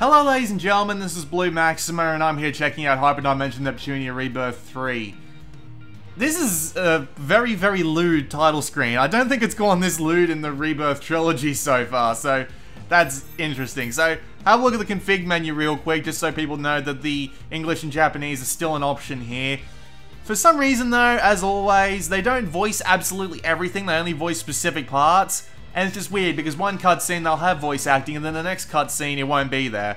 Hello ladies and gentlemen, this is Blue Maxima and I'm here checking out Hyperdimension Neptunia Rebirth 3. This is a very, very lewd title screen. I don't think it's gone this lewd in the Rebirth trilogy so far, so that's interesting. So, have a look at the config menu real quick, just so people know that the English and Japanese are still an option here. For some reason though, as always, they don't voice absolutely everything, they only voice specific parts. And it's just weird, because one cutscene they'll have voice acting, and then the next cutscene it won't be there.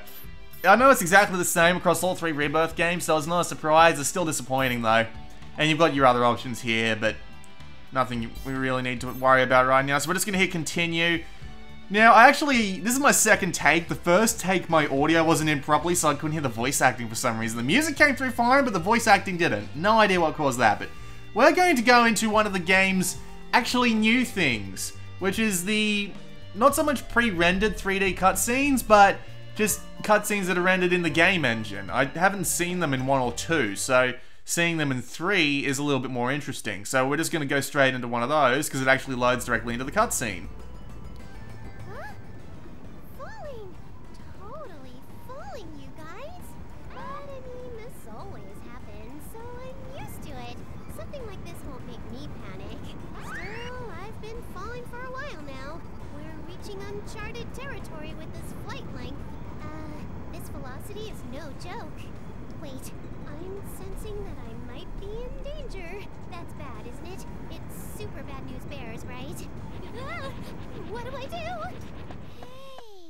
I know it's exactly the same across all three Rebirth games, so it's not a surprise. It's still disappointing though. And you've got your other options here, but nothing we really need to worry about right now. So we're just going to hit continue. Now, this is my second take. The first take, my audio wasn't in properly, so I couldn't hear the voice acting for some reason. The music came through fine, but the voice acting didn't. No idea what caused that, but we're going to go into one of the game's actually new things, which is the not so much pre-rendered 3D cutscenes, but just cutscenes that are rendered in the game engine. I haven't seen them in 1 or 2, so seeing them in 3 is a little bit more interesting. So we're just going to go straight into one of those, because it actually loads directly into the cutscene. Huh? Falling! Totally falling, you guys! But I mean, this always happens, so I'm used to it. Something like this won't make me panic. Still, I've been falling for a while now. We're reaching uncharted territory with this flight length. This velocity is no joke. Wait, I'm sensing that I might be in danger. That's bad, isn't it? It's super bad news bears, right? Ah, what do I do? Hey,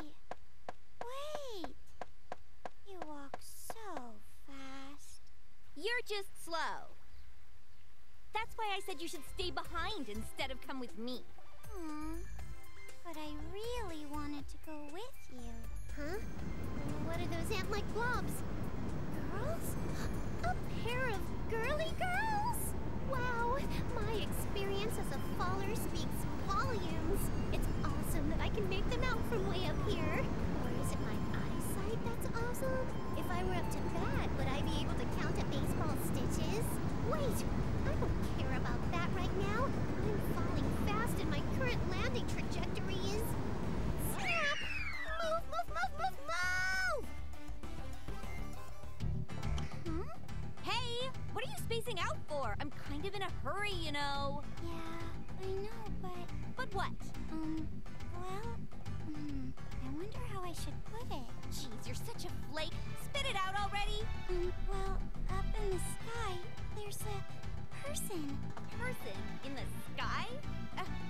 wait. You walk so fast. You're just slow. That's why I said you should stay behind instead of come with me. But I really wanted to go with you. Huh? What are those ant-like blobs? Girls? A pair of girly girls? Wow, my experience as a faller speaks volumes. It's awesome that I can make them out from way up here. Or is it my eyesight that's awesome? If I were up to bat, would I be able to count a baseball stitches? Wait, I don't care about that right now. I'm falling fast and my current landing trajectory is... Snap! Move, move, move, move, move! Huh? Hey, what are you spacing out for? I'm kind of in a hurry, you know. Yeah, I know, but... But what? Well, I wonder how I should put it. Jeez, you're such a flake. Spit it out already. Well, up in the sky, there's a person. Person in the sky?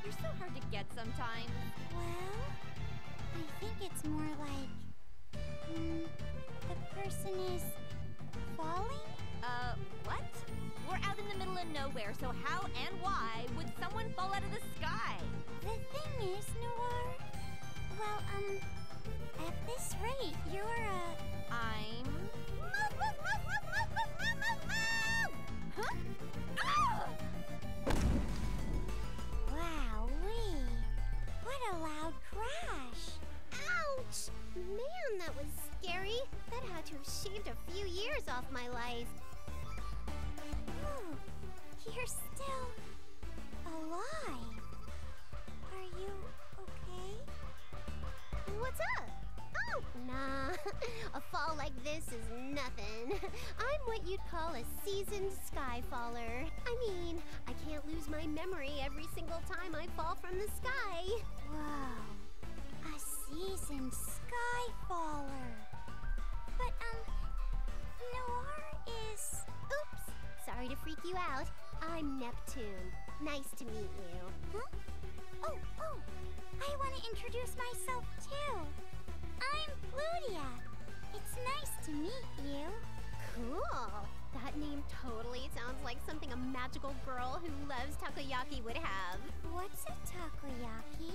You're so hard to get sometimes. Well, I think it's more like... the person is... falling? What? We're out in the middle of nowhere, so how and why would someone fall out of the sky? The thing is, Noir... Well, at this rate, you're I'm... Move, move, move, move, move, move, move, move, move! Huh? Ah! Wowee! What a loud crash! Ouch! Man, that was scary. That had to have shaved a few years off my life. Oh, you're still alive. Are you okay? What's up? Oh, nah. A fall like this is nothing. I'm what you'd call a seasoned skyfaller. I mean, I can't lose my memory every single time I fall from the sky. Whoa. A seasoned skyfaller. But, Noir is... Oops. Sorry to freak you out. I'm Neptune. Nice to meet you. Huh? Oh, I want to introduce myself, too. I'm Plutia. It's nice to meet you. Cool. That name totally sounds like something a magical girl who loves takoyaki would have. What's a takoyaki?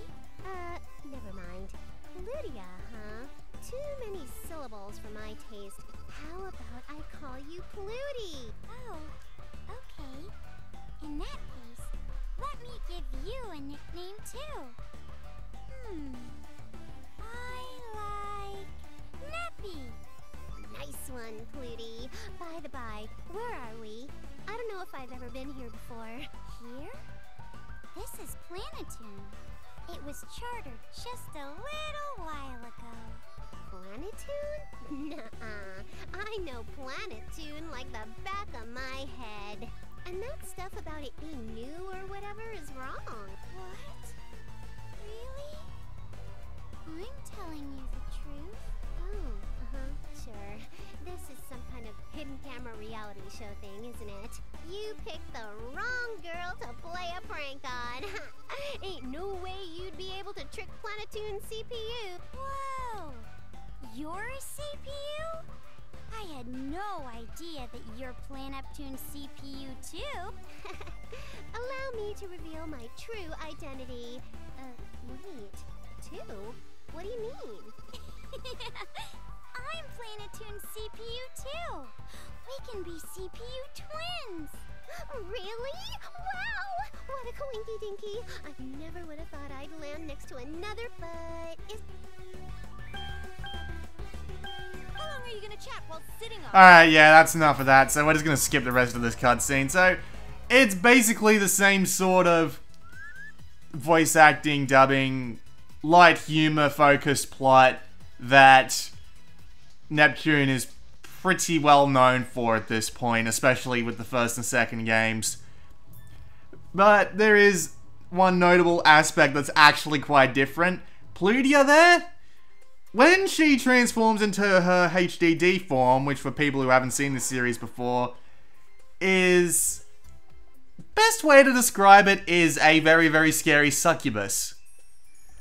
Never mind. Plutia, huh? Too many syllables for my taste. How about I call you Plutie? Oh, okay. In that case, let me give you a nickname, too. I like... Neppy. Nice one, Plutie. By the by, where are we? I don't know if I've ever been here before. Here? This is Planetune. It was chartered just a little while ago. Planetoon? Nuh-uh. I know Planetoon like the back of my head. And that stuff about it being new or whatever is wrong. What? Really? I'm telling you the truth. Oh, sure. This is some kind of hidden camera reality show thing, isn't it? You picked the wrong girl to play a prank on. Ain't no way you'd be able to trick Planetoon's CPU. Whoa! Your CPU? I had no idea that you're Neptune's CPU too. Allow me to reveal my true identity. Wait, two? What do you mean? I'm Neptune's CPU too. We can be CPU twins. Really? Wow! What a coinky dinky. I never would have thought I'd land next to another, but How long are you gonna chat while sitting on? Alright, yeah, that's enough of that. So we're just gonna skip the rest of this cutscene. So it's basically the same sort of voice acting, dubbing, light humor focused plot that Neptune is pretty well known for at this point, especially with the first and second games. But there is one notable aspect that's actually quite different. Plutia there, when she transforms into her HDD form, which for people who haven't seen this series before, is... best way to describe it is a very, very scary succubus.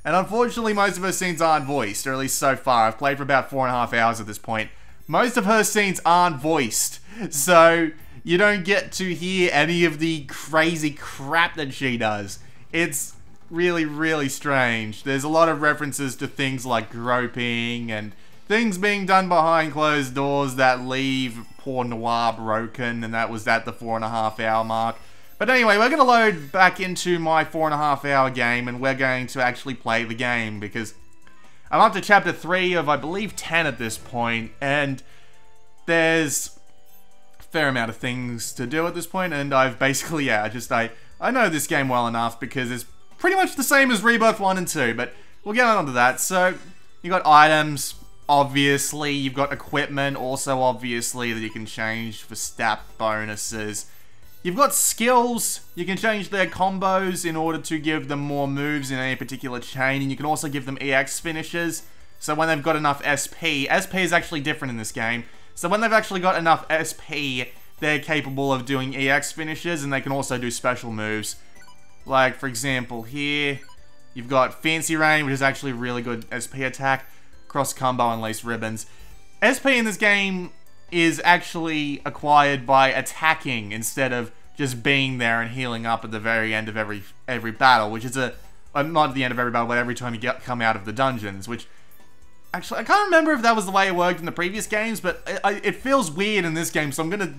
And unfortunately, most of her scenes aren't voiced, or at least so far. I've played for about 4.5 hours at this point. Most of her scenes aren't voiced, so you don't get to hear any of the crazy crap that she does. It's really, really strange. There's a lot of references to things like groping and things being done behind closed doors that leave poor Noir broken, and that was at the 4.5 hour mark. But anyway, we're going to load back into my 4.5 hour game, and we're going to actually play the game, because I'm up to chapter 3 of, I believe, 10 at this point, and there's a fair amount of things to do at this point, and I've basically, yeah, I know this game well enough, because it's pretty much the same as Rebirth 1 and 2, but we'll get on to that. So, you got items, obviously, you've got equipment, also obviously, that you can change for stat bonuses. You've got skills, you can change their combos in order to give them more moves in any particular chain, and you can also give them EX finishes, so when they've got enough SP is actually different in this game, so when they've actually got enough SP, they're capable of doing EX finishes, and they can also do special moves. Like, for example, here, you've got Fancy Rain, which is actually a really good SP attack, Cross Combo, and Lace Ribbons. SP in this game is actually acquired by attacking instead of just being there and healing up at the very end of every battle, which is not at the end of every battle, but every time you come out of the dungeons, which actually I can't remember if that was the way it worked in the previous games, but it feels weird in this game, so I'm gonna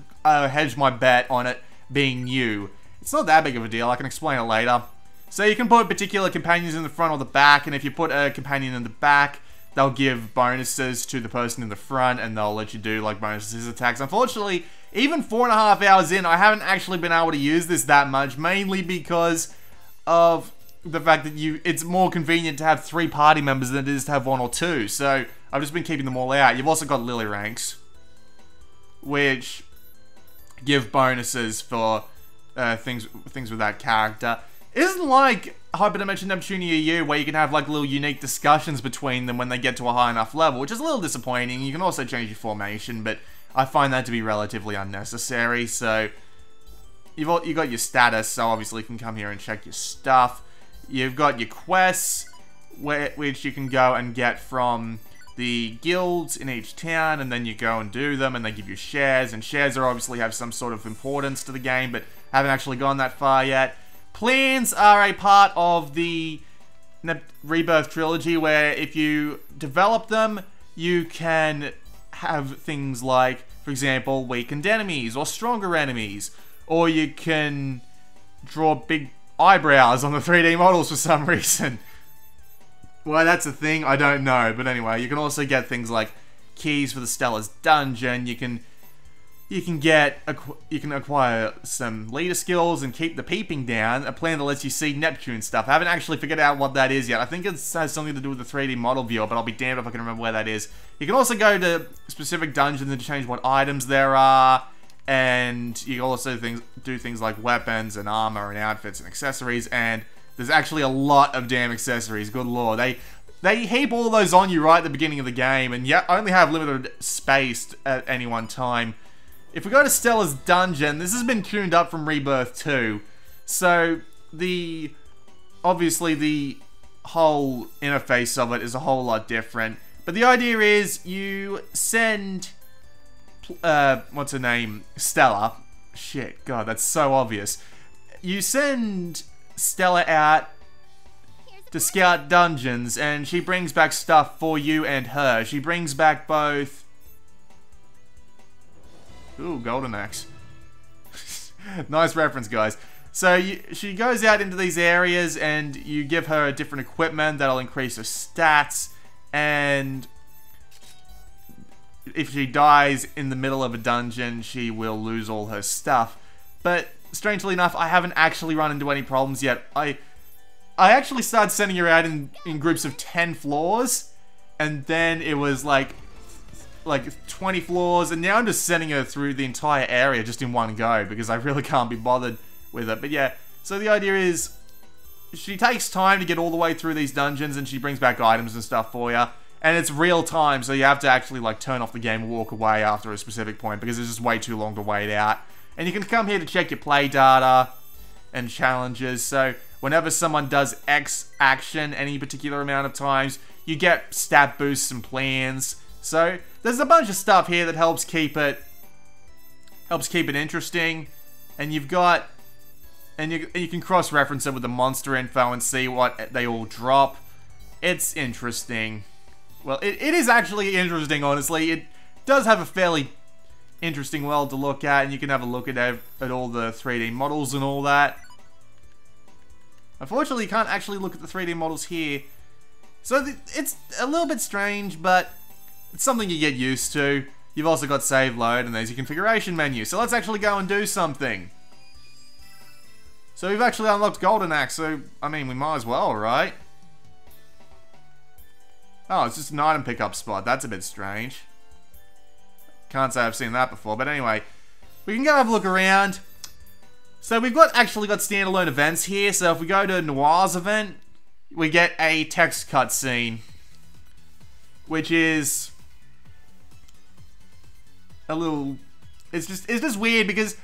hedge my bet on it being new. It's not that big of a deal, I can explain it later. So you can put particular companions in the front or the back, and if you put a companion in the back, they'll give bonuses to the person in the front, and they'll let you do, like, bonuses attacks. Unfortunately, even 4.5 hours in, I haven't actually been able to use this that much, mainly because of the fact that it's more convenient to have 3 party members than it is to have 1 or 2, so I've just been keeping them all out. You've also got Lily ranks, which give bonuses for things with that character. It isn't like Hyperdimension Neptunia U, where you can have like little unique discussions between them when they get to a high enough level, which is a little disappointing. You can also change your formation, but I find that to be relatively unnecessary. So you got your status, so obviously you can come here and check your stuff. You've got your quests, which you can go and get from the guilds in each town, and then you go and do them, and they give you shares, and shares are obviously have some sort of importance to the game, but haven't actually gone that far yet. Plans are a part of the Rebirth trilogy, where if you develop them, you can have things like, for example, weakened enemies or stronger enemies, or you can draw big eyebrows on the 3D models for some reason. Why that's a thing, I don't know, but anyway, you can also get things like keys for the Stellar's dungeon, you can you can acquire some leader skills and keep the peeping down, a plan that lets you see Neptune stuff. I haven't actually figured out what that is yet. I think it has something to do with the 3D model viewer, but I'll be damned if I can remember where that is. You can also go to specific dungeons and change what items there are, and you can also do things like weapons and armor and outfits and accessories, and there's actually a lot of damn accessories, good lord. They heap all those on you right at the beginning of the game, and yet only have limited space at any one time. If we go to Stella's dungeon, this has been tuned up from Rebirth 2. So, obviously the whole interface of it is a whole lot different. But the idea is you send, what's her name? Stella. Shit, God, that's so obvious. You send Stella out to scout dungeons, and she brings back stuff for you and her. She brings back both... Ooh, golden axe. Nice reference, guys. So she goes out into these areas and you give her different equipment that'll increase her stats, and if she dies in the middle of a dungeon, she will lose all her stuff. But strangely enough, I haven't actually run into any problems yet. I actually started sending her out in groups of 10 floors, and then it was like 20 floors, and now I'm just sending her through the entire area just in one go because I really can't be bothered with it. But yeah, so the idea is she takes time to get all the way through these dungeons, and she brings back items and stuff for you, and it's real time, so you have to actually like turn off the game and walk away after a specific point because it's just way too long to wait out. And you can come here to check your play data and challenges, so whenever someone does X action any particular amount of times, you get stat boosts and plans. So there's a bunch of stuff here that helps keep it interesting, and you can cross-reference it with the monster info and see what they all drop. It's interesting. Well, it is actually interesting, honestly. It does have a fairly interesting world to look at, and you can have a look at all the 3D models and all that. Unfortunately, you can't actually look at the 3D models here, so it's a little bit strange, but it's something you get used to. You've also got save load, and there's your configuration menu. So let's actually go and do something. So we've actually unlocked Golden Axe, so, I mean, we might as well, right? Oh, it's just an item pickup spot. That's a bit strange. Can't say I've seen that before, but anyway. We can go have a look around. So we've actually got standalone events here, so if we go to Noir's event, we get a text cutscene, which is a little... It's just weird because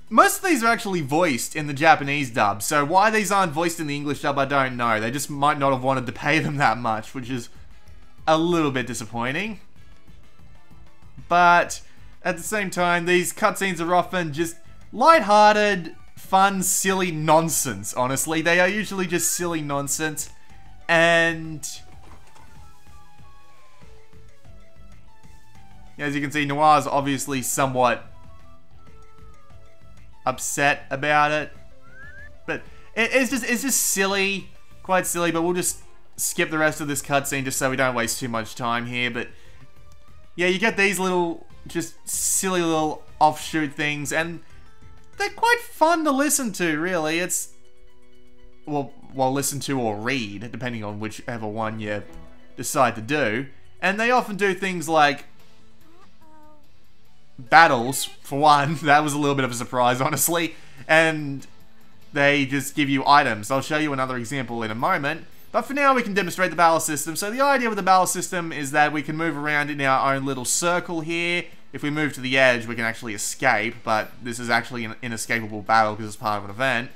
most of these are actually voiced in the Japanese dub, so why these aren't voiced in the English dub, I don't know. They just might not have wanted to pay them that much, which is a little bit disappointing. But at the same time, these cutscenes are often just lighthearted, fun, silly nonsense, honestly. They are usually just silly nonsense, and as you can see, Noir's obviously somewhat upset about it, but it's just silly, quite silly, but we'll just skip the rest of this cutscene just so we don't waste too much time here. But yeah, you get these little, just silly little offshoot things, and they're quite fun to listen to, really. It's, well, listen to or read, depending on whichever one you decide to do. And they often do things like battles, for one. That was a little bit of a surprise, honestly. And they just give you items. I'll show you another example in a moment. But for now, we can demonstrate the battle system. So the idea with the battle system is that we can move around in our own little circle here. If we move to the edge, we can actually escape, but this is actually an inescapable battle because it's part of an event.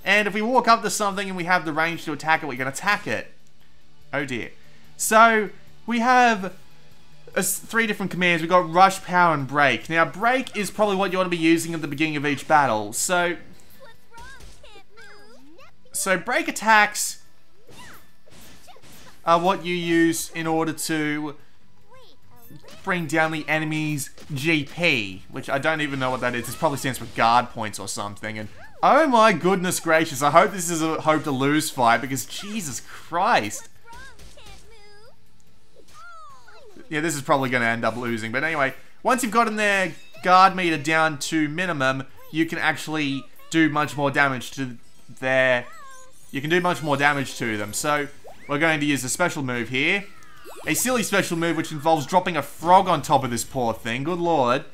And if we walk up to something and we have the range to attack it, we can attack it. Oh dear. So we have 3 different commands. We've got Rush, Power, and Break. Now, Break is probably what you want to be using at the beginning of each battle. So Break attacks are what you use in order to bring down the enemy's GP, which I don't even know what that is. It probably stands for guard points or something. And oh my goodness gracious, I hope this is a hope to lose fight, because Jesus Christ. Yeah, this is probably going to end up losing. But anyway, once you've gotten there, guard meter down to minimum, you can actually do much more damage to their... You can do much more damage to them. So, we're going to use a special move here. A silly special move which involves dropping a frog on top of this poor thing. Good lord.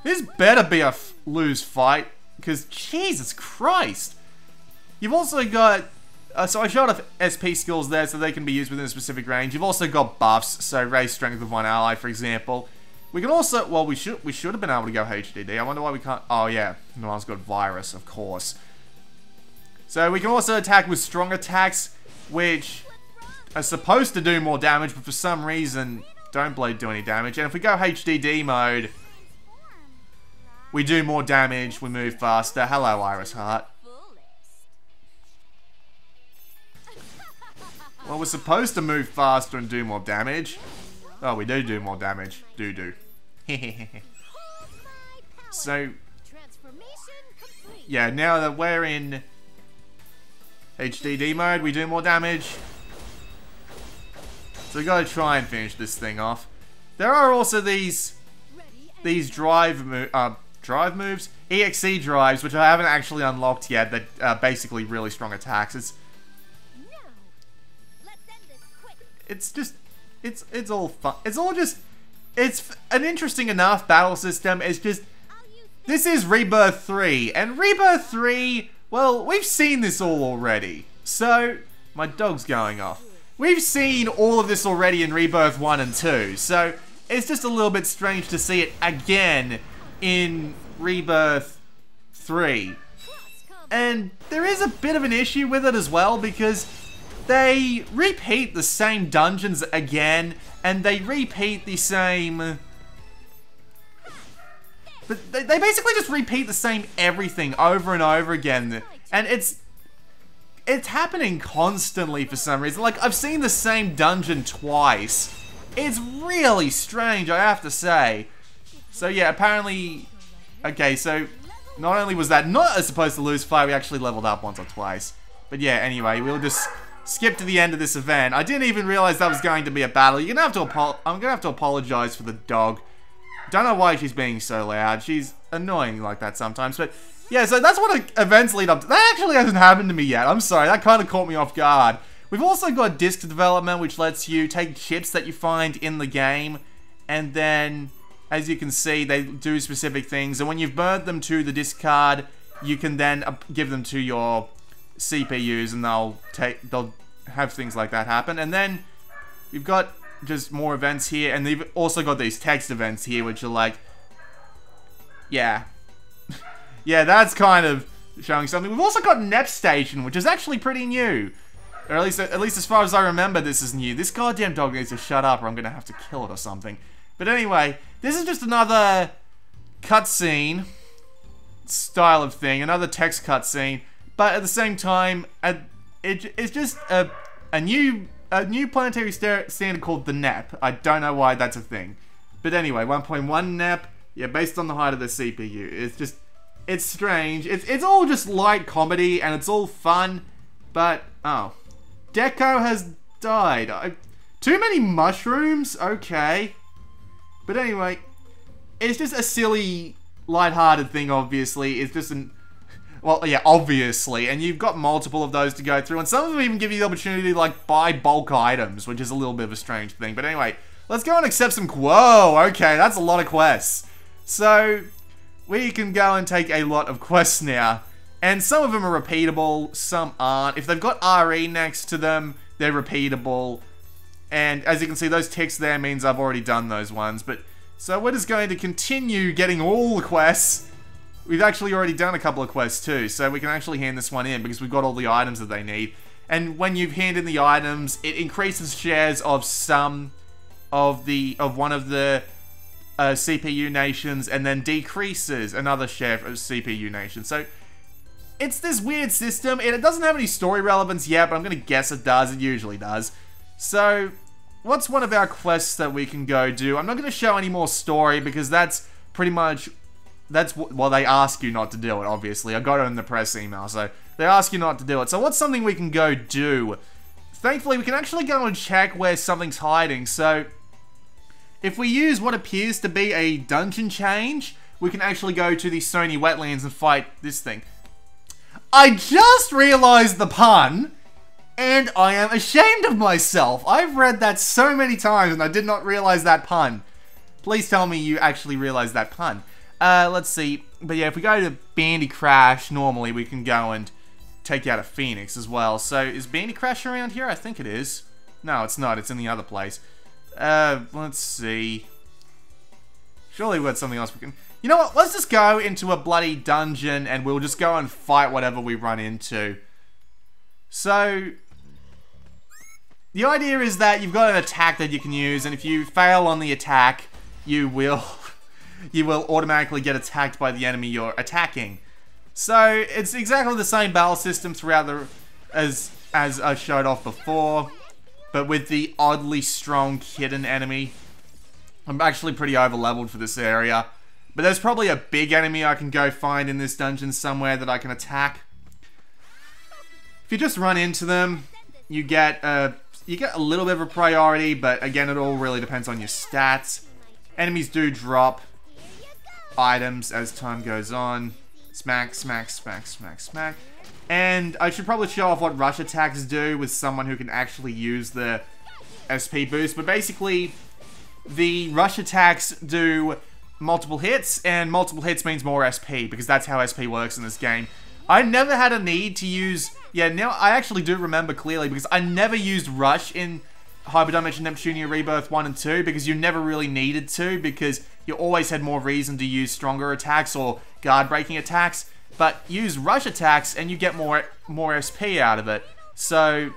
This better be a lose fight, because Jesus Christ. You've also got... so I showed off SP skills there so they can be used within a specific range. You've also got buffs, so raise strength of one ally, for example. We can also... Well, we should have been able to go HDD. I wonder why we can't... Oh, yeah. No one's got virus, of course. So we can also attack with strong attacks, which are supposed to do more damage, but for some reason don't do any damage. And if we go HDD mode, we do more damage, we move faster. Hello, Iris Heart. Well, we're supposed to move faster and do more damage. Oh, we do more damage. Do. So, yeah, now that we're in HDD mode, we do more damage. So we gotta try and finish this thing off. There are also these drive moves, EXE drives, which I haven't actually unlocked yet, that are basically really strong attacks. It's all fun. It's an interesting enough battle system. It's just, this is Rebirth 3, and Rebirth 3, well, we've seen this all already. So, my dog's going off. We've seen all of this already in Rebirth 1 and 2, so it's just a little bit strange to see it again in Rebirth 3. And there is a bit of an issue with it as well, because they repeat the same dungeons again, and they repeat the same... But they basically just repeat the same everything over and over again, and it's happening constantly for some reason. Like, I've seen the same dungeon twice. It's really strange, I have to say. So yeah, apparently... Okay, so not only was that not supposed to lose fight, we actually leveled up once or twice. But yeah, anyway, we'll just skip to the end of this event. I didn't even realize that was going to be a battle. I'm gonna have to apologize for the dog. Don't know why she's being so loud. She's annoying like that sometimes, but yeah, so that's what events lead up to. That actually hasn't happened to me yet. I'm sorry, that kind of caught me off guard. We've also got disk development, which lets you take chips that you find in the game, and then, as you can see, they do specific things, and when you've burned them to the disk card, you can then give them to your CPUs, and they'll have things like that happen. And then we've got just more events here, and they've also got these text events here, which are like, yeah. Yeah, that's kind of showing something. We've also got Nep Station, which is actually pretty new. Or at least as far as I remember, this is new. This goddamn dog needs to shut up, or I'm gonna have to kill it or something. But anyway, this is just another cutscene style of thing, another text cutscene. But at the same time, it's just a new planetary standard called the Nep. I don't know why that's a thing. But anyway, 1.1 Nep. Yeah, based on the height of the CPU. It's strange. It's all just light comedy, and it's all fun. But, oh. Deco has died. Too many mushrooms? Okay. But anyway, it's just a silly, light-hearted thing, obviously. It's just an... Well, yeah, obviously. And you've got multiple of those to go through. And some of them even give you the opportunity to, like, buy bulk items, which is a little bit of a strange thing. But anyway, let's go and accept some... Whoa, okay, that's a lot of quests. So, we can go and take a lot of quests now. And some of them are repeatable, some aren't. If they've got RE next to them, they're repeatable. And as you can see, those ticks there means I've already done those ones. But so we're just going to continue getting all the quests. We've actually already done a couple of quests too, so we can actually hand this one in because we've got all the items that they need. And when you've handed the items, it increases shares of some of one of the CPU nations, and then decreases another share of CPU nations. So it's this weird system, and it doesn't have any story relevance yet, but I'm going to guess it does. It usually does. So, what's one of our quests that we can go do? I'm not going to show any more story, because that's pretty much... well, they ask you not to do it, obviously. I got it in the press email, so they ask you not to do it. So what's something we can go do? Thankfully, we can actually go and check where something's hiding. So, if we use what appears to be a dungeon change, we can actually go to the Sony wetlands and fight this thing. I just realized the pun, and I am ashamed of myself. I've read that so many times and I did not realize that pun. Please tell me you actually realized that pun. Let's see. But yeah, if we go to Bandy Crash, normally we can go and take out a Phoenix as well. So is Bandy Crash around here? I think it is. No, it's not. It's in the other place. Let's see. Surely we've got something else we can... You know what? Let's just go into a bloody dungeon and we'll just go and fight whatever we run into. So... the idea is that you've got an attack that you can use, and if you fail on the attack, you will automatically get attacked by the enemy you're attacking. So it's exactly the same battle system throughout as I showed off before, but with the oddly strong hidden enemy. I'm actually pretty over-leveled for this area, but there's probably a big enemy I can go find in this dungeon somewhere that I can attack. If you just run into them, you get a little bit of a priority, but again, it all really depends on your stats. Enemies do drop items as time goes on. Smack, smack, smack, smack, smack. And I should probably show off what rush attacks do with someone who can actually use the SP boost. But basically, the rush attacks do multiple hits, and multiple hits means more SP, because that's how SP works in this game. I never had a need to use... yeah, now I actually do remember clearly, because I never used Rush in Hyperdimension Neptunia Rebirth 1 and 2, because you never really needed to, because you always had more reason to use stronger attacks or guard-breaking attacks. But use Rush attacks and you get more SP out of it. So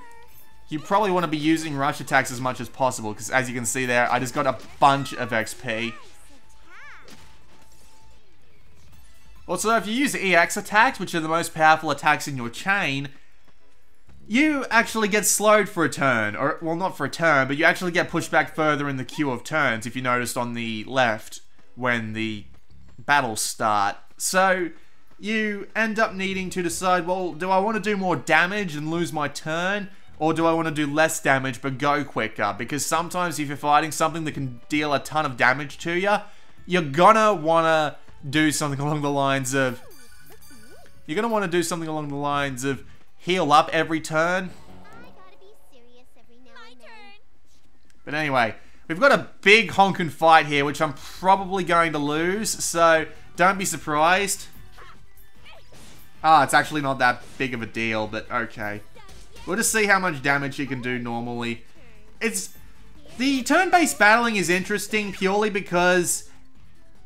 you probably want to be using Rush attacks as much as possible, because as you can see there, I just got a bunch of XP. Also, if you use EX attacks, which are the most powerful attacks in your chain, you actually get slowed for a turn. Or, well, not for a turn, but you actually get pushed back further in the queue of turns, if you noticed on the left, when the battles start. So, you end up needing to decide, well, do I want to do more damage and lose my turn? Or do I want to do less damage but go quicker? Because sometimes if you're fighting something that can deal a ton of damage to you, you're gonna want to do something along the lines of... heal up every turn. But anyway, we've got a big honkin' fight here, which I'm probably going to lose, so don't be surprised. Ah, it's actually not that big of a deal, but okay. We'll just see how much damage you can do normally. The turn-based battling is interesting purely because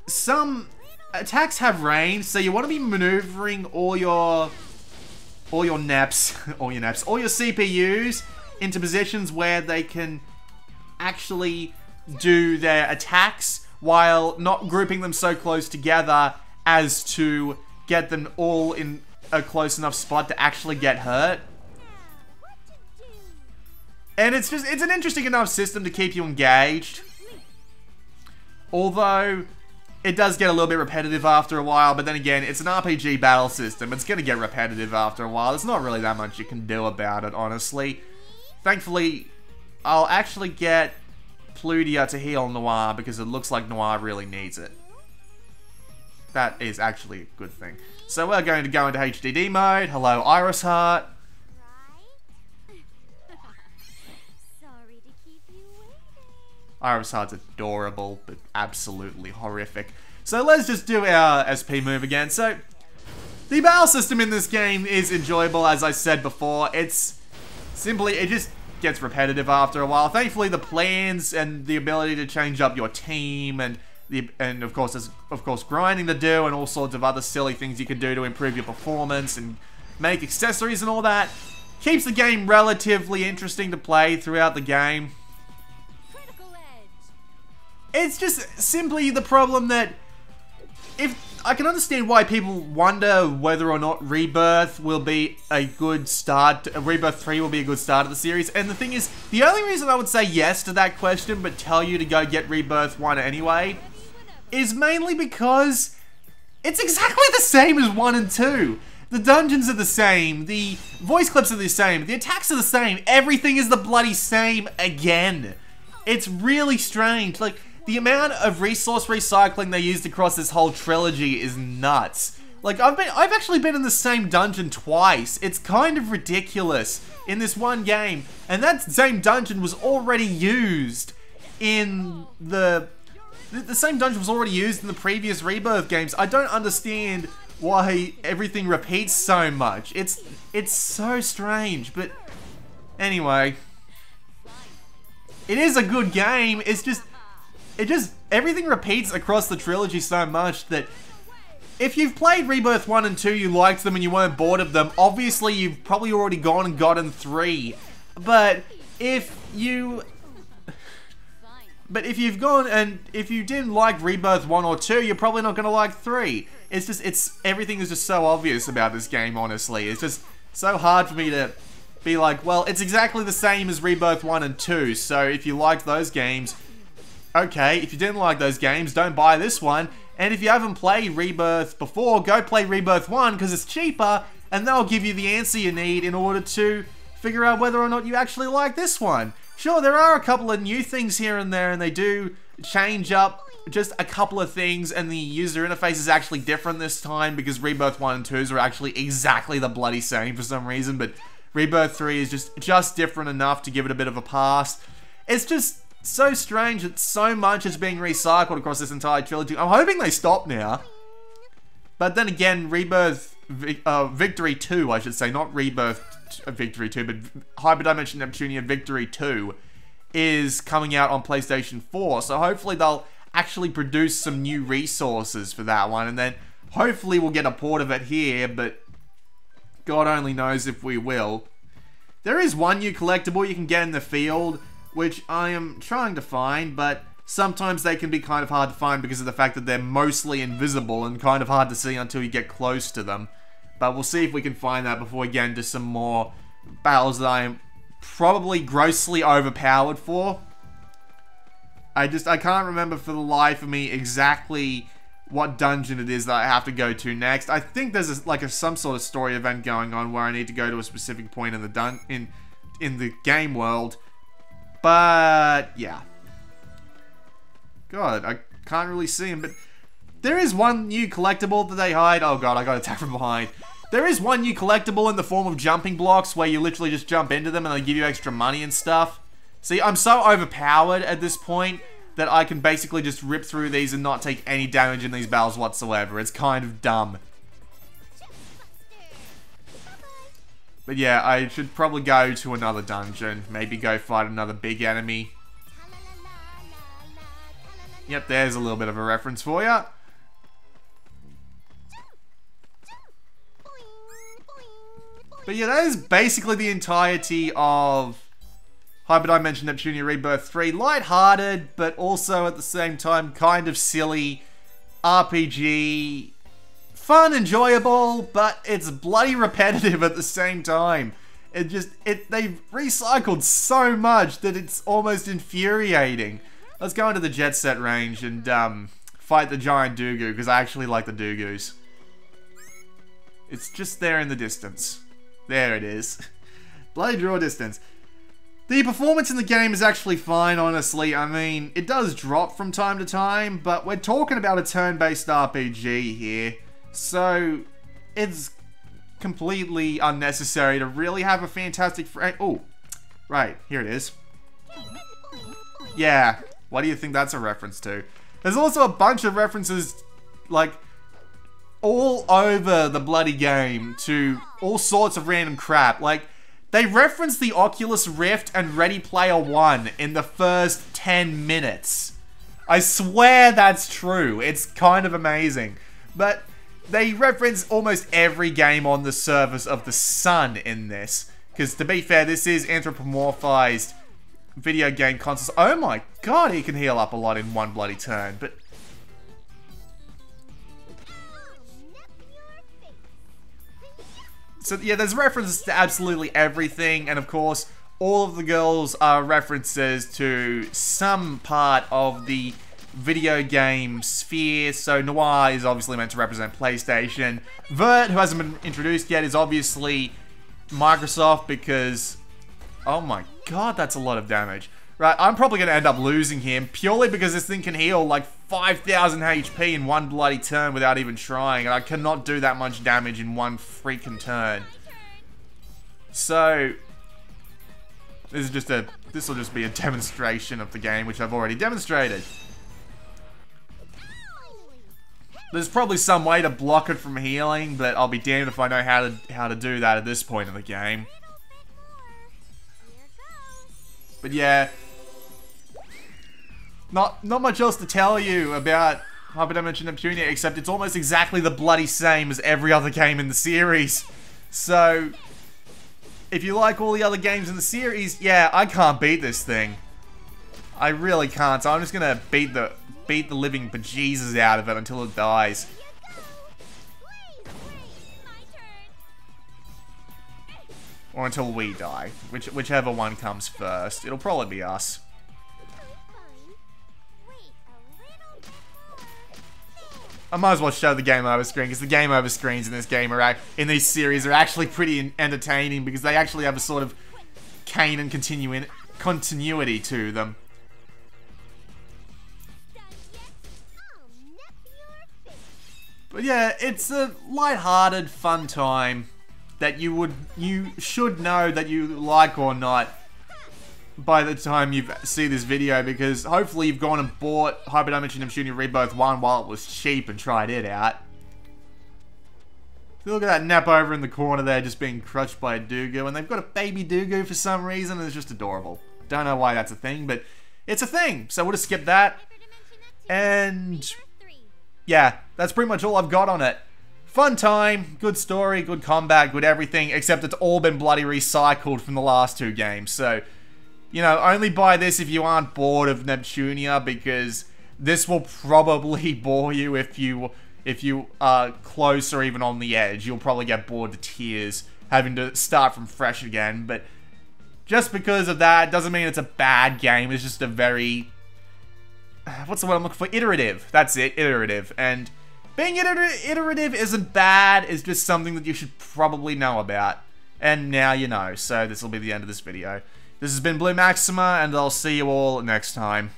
some attacks have range, so you want to be maneuvering all your CPUs into positions where they can actually do their attacks while not grouping them so close together as to get them all in a close enough spot to actually get hurt. And it's an interesting enough system to keep you engaged. Although it does get a little bit repetitive after a while, but then again, it's an RPG battle system. It's going to get repetitive after a while. There's not really that much you can do about it, honestly. Thankfully, I'll actually get Plutia to heal Noir, because it looks like Noir really needs it. That is actually a good thing. So we're going to go into Hdd mode. Hello, Iris Heart. Iris Heart's adorable, but absolutely horrific. So let's just do our SP move again. So, the battle system in this game is enjoyable, as I said before. It just gets repetitive after a while. Thankfully, the plans and the ability to change up your team and of course grinding to do and all sorts of other silly things you can do to improve your performance and make accessories and all that keeps the game relatively interesting to play throughout the game. It's just simply the problem that I can understand why people wonder whether or not Rebirth will be a good start. Rebirth 3 will be a good start of the series. And the thing is, the only reason I would say yes to that question, but tell you to go get Rebirth 1 anyway, is mainly because it's exactly the same as 1 and 2. The dungeons are the same, the voice clips are the same, the attacks are the same, everything is the bloody same again. It's really strange. Like, the amount of resource recycling they used across this whole trilogy is nuts. Like, I've actually been in the same dungeon twice. It's kind of ridiculous in this one game. And that same dungeon was already used in the same dungeon was already used in the previous Rebirth games. I don't understand why everything repeats so much. It's so strange, but anyway. It is a good game. It's just everything repeats across the trilogy so much that if you've played Rebirth 1 and 2, you liked them and you weren't bored of them, obviously you've probably already gone and gotten 3. But if you've gone and if you didn't like Rebirth 1 or 2, you're probably not going to like 3. Everything is just so obvious about this game, honestly. It's just so hard for me to be like, well, it's exactly the same as Rebirth 1 and 2, so if you liked those games, okay. If you didn't like those games, don't buy this one. And if you haven't played Rebirth before, go play Rebirth 1 because it's cheaper and they'll give you the answer you need in order to figure out whether or not you actually like this one. Sure, there are a couple of new things here and there and they do change up just a couple of things and the user interface is actually different this time because Rebirth 1 and 2 are actually exactly the bloody same for some reason, but Rebirth 3 is just different enough to give it a bit of a pass. It's just so strange that so much is being recycled across this entire trilogy. I'm hoping they stop now. But then again, Rebirth Victory 2, I should say, not Rebirth Victory 2, but Hyperdimension Neptunia Victory 2 is coming out on PlayStation 4. So hopefully they'll actually produce some new resources for that one. And then hopefully we'll get a port of it here, but God only knows if we will. There is one new collectible you can get in the field, which I am trying to find, but sometimes they can be kind of hard to find because of the fact that they're mostly invisible and kind of hard to see until you get close to them. But we'll see if we can find that before we get into some more battles that I am probably grossly overpowered for. I can't remember for the life of me exactly what dungeon it is that I have to go to next. I think there's some sort of story event going on where I need to go to a specific point in the in the game world. But yeah. God, I can't really see him, but there is one new collectible that they hide. Oh god, I got attacked from behind. There is one new collectible in the form of jumping blocks where you literally just jump into them and they give you extra money and stuff. See, I'm so overpowered at this point that I can basically just rip through these and not take any damage in these battles whatsoever. It's kind of dumb. But yeah, I should probably go to another dungeon. Maybe go fight another big enemy. Yep, there's a little bit of a reference for ya. But yeah, that is basically the entirety of Hyperdimension Neptunia Rebirth 3. Light-hearted, but also at the same time kind of silly RPG. Fun, enjoyable, but it's bloody repetitive at the same time. They've recycled so much that it's almost infuriating. Let's go into the Jet Set range and fight the giant Dugu, because I actually like the Dugus. It's just there in the distance. There it is. Bloody draw distance. The performance in the game is actually fine, honestly. I mean, it does drop from time to time, but we're talking about a turn-based RPG here. So, it's completely unnecessary to really have a fantastic frame. Oh, right, here it is. Yeah, what do you think that's a reference to? There's also a bunch of references, like, all over the bloody game to all sorts of random crap. Like, they reference the Oculus Rift and Ready Player One in the first 10 minutes. I swear that's true. It's kind of amazing. But they reference almost every game on the surface of the sun in this. Because, to be fair, this is anthropomorphized video game consoles. Oh my god, he can heal up a lot in one bloody turn. But so yeah, there's references to absolutely everything, and of course, all of the girls are references to some part of the video game sphere. So Noir is obviously meant to represent PlayStation. Vert, who hasn't been introduced yet, is obviously Microsoft because, oh my god, that's a lot of damage. Right, I'm probably going to end up losing him purely because this thing can heal like 5,000 HP in one bloody turn without even trying, and I cannot do that much damage in one freaking turn. So, this will just be a demonstration of the game, which I've already demonstrated. There's probably some way to block it from healing, but I'll be damned if I know how to do that at this point in the game. But yeah, not much else to tell you about Hyperdimension Neptunia, except it's almost exactly the bloody same as every other game in the series. So, if you like all the other games in the series, yeah, I can't beat this thing. I really can't, so I'm just gonna beat the living bejesus out of it until it dies. Or until we die. Whichever one comes first. It'll probably be us. I might as well show the game over screen, because the game over screens in this game in these series are actually pretty entertaining, because they actually have a sort of canon continuity to them. But yeah, it's a light-hearted, fun time that you should know that you like or not by the time you see this video, because hopefully you've gone and bought Hyperdimension Neptunia Rebirth 1 while it was cheap and tried it out. So look at that Nep over in the corner there just being crushed by a Dugu, and they've got a baby Dugu for some reason, and it's just adorable. Don't know why that's a thing, but it's a thing, so we'll just skip that. And yeah, that's pretty much all I've got on it. Fun time, good story, good combat, good everything, except it's all been bloody recycled from the last two games. So, you know, only buy this if you aren't bored of Neptunia, because this will probably bore you if you are close or even on the edge. You'll probably get bored to tears having to start from fresh again. But just because of that doesn't mean it's a bad game. It's just a very, what's the word I'm looking for? Iterative. That's it, iterative. And being iterative isn't bad, it's just something that you should probably know about. And now you know, so this will be the end of this video. This has been Blue Maxima, and I'll see you all next time.